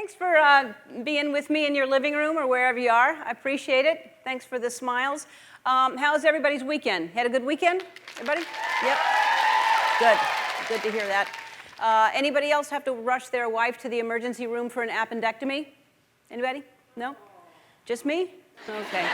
Thanks for being with me in your living room or wherever you are. I appreciate it. Thanks for the smiles. How's everybody's weekend? Had a good weekend? Everybody? Yep. Good. Good to hear that. Anybody else have to rush their wife to the emergency room for an appendectomy? Anybody? No? Just me? Okay.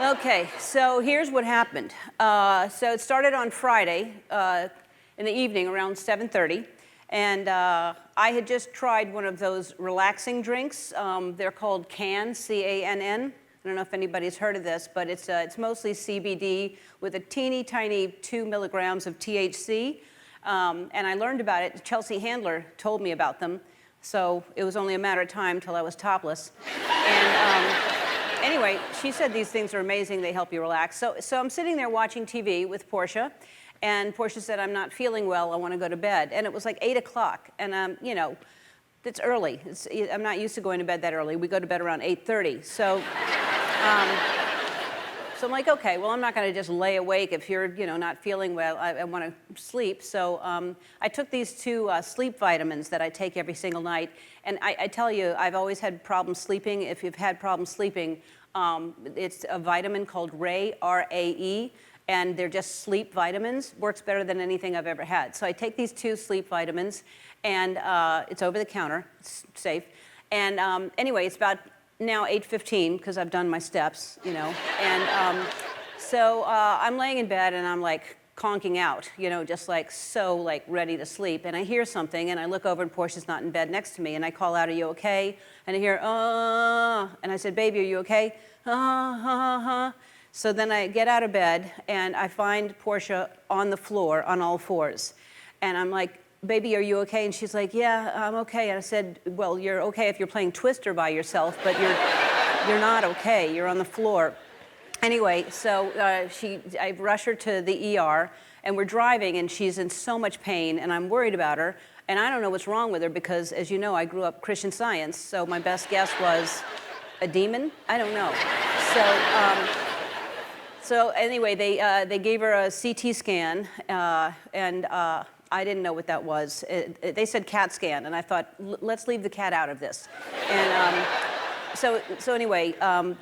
Okay, so here's what happened. So it started on Friday in the evening around 7:30. And I had just tried one of those relaxing drinks. They're called CANN, C-A-N-N. I don't know if anybody's heard of this, but it's mostly CBD with a teeny tiny 2 milligrams of THC. And I learned about it. Chelsea Handler told me about them. So it was only a matter of time till I was topless. And anyway, she said these things are amazing. They help you relax. So I'm sitting there watching TV with Portia. And Portia said, I'm not feeling well, I want to go to bed. And it was like 8 o'clock, and you know, it's early. I'm not used to going to bed that early. We go to bed around 8:30. So I'm like, okay, well, I'm not going to just lay awake if you're, you know, not feeling well. I want to sleep. So I took these 2 sleep vitamins that I take every single night. And I tell you, I've always had problems sleeping. If you've had problems sleeping, it's a vitamin called Ray, R-A-E. And they're just sleep vitamins. Works better than anything I've ever had. So I take these 2 sleep vitamins, and it's over the counter, it's safe. And anyway, it's about now 8:15, because I've done my steps, you know. And so I'm laying in bed, and I'm like conking out, you know, just like so like ready to sleep. And I hear something, and I look over, and Portia's not in bed next to me. And I call out, are you okay? And I hear, and I said, baby, are you okay? So then I get out of bed, and I find Portia on the floor on all fours. And I'm like, baby, are you okay? And she's like, yeah, I'm okay. And I said, well, you're okay if you're playing Twister by yourself, but you're not okay. You're on the floor. Anyway, so I rush her to the ER, and we're driving, and she's in so much pain, and I'm worried about her. And I don't know what's wrong with her because, as you know, I grew up Christian Science, so my best guess was a demon? I don't know. So anyway, they gave her a CT scan, and I didn't know what that was. They said CAT scan, and I thought, let's leave the cat out of this. And so anyway,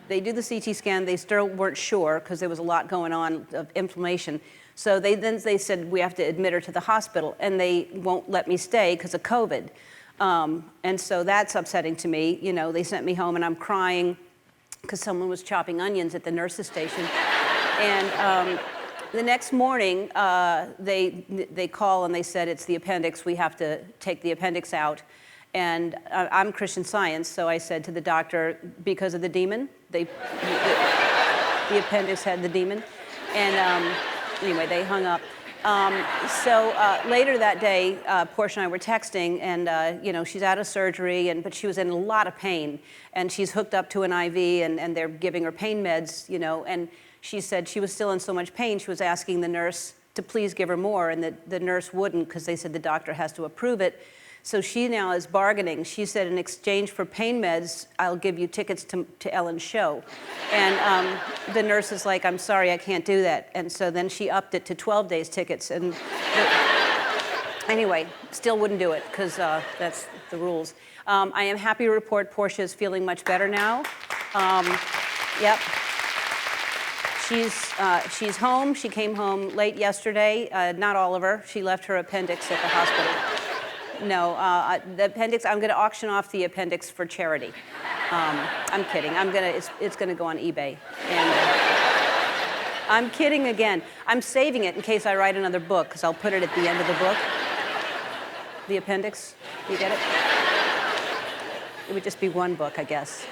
they do the CT scan. They still weren't sure because there was a lot going on of inflammation. So they said we have to admit her to the hospital, and they won't let me stay because of COVID. And so that's upsetting to me. You know, they sent me home, and I'm crying because someone was chopping onions at the nurse's station. And the next morning, they call and they said, it's the appendix, we have to take the appendix out. And I'm Christian Science, so I said to the doctor, because of the demon, the appendix had the demon. And anyway, they hung up. So later that day, Portia and I were texting, and you know, she's out of surgery, but she was in a lot of pain. And she's hooked up to an IV, and they're giving her pain meds, you know, and she said she was still in so much pain, she was asking the nurse to please give her more, and the nurse wouldn't because they said the doctor has to approve it. So she now is bargaining. She said, in exchange for pain meds, I'll give you tickets to Ellen's show. And the nurse is like, I'm sorry, I can't do that. And so then she upped it to 12 days tickets. And anyway, still wouldn't do it because that's the rules. I am happy to report Portia is feeling much better now. Yep. She's home. She came home late yesterday. Not all of her. She left her appendix at the hospital. No, the appendix, I'm going to auction off the appendix for charity. I'm kidding. It's going to go on eBay. And I'm kidding again. I'm saving it in case I write another book, because I'll put it at the end of the book. The appendix. You get it? It would just be one book, I guess.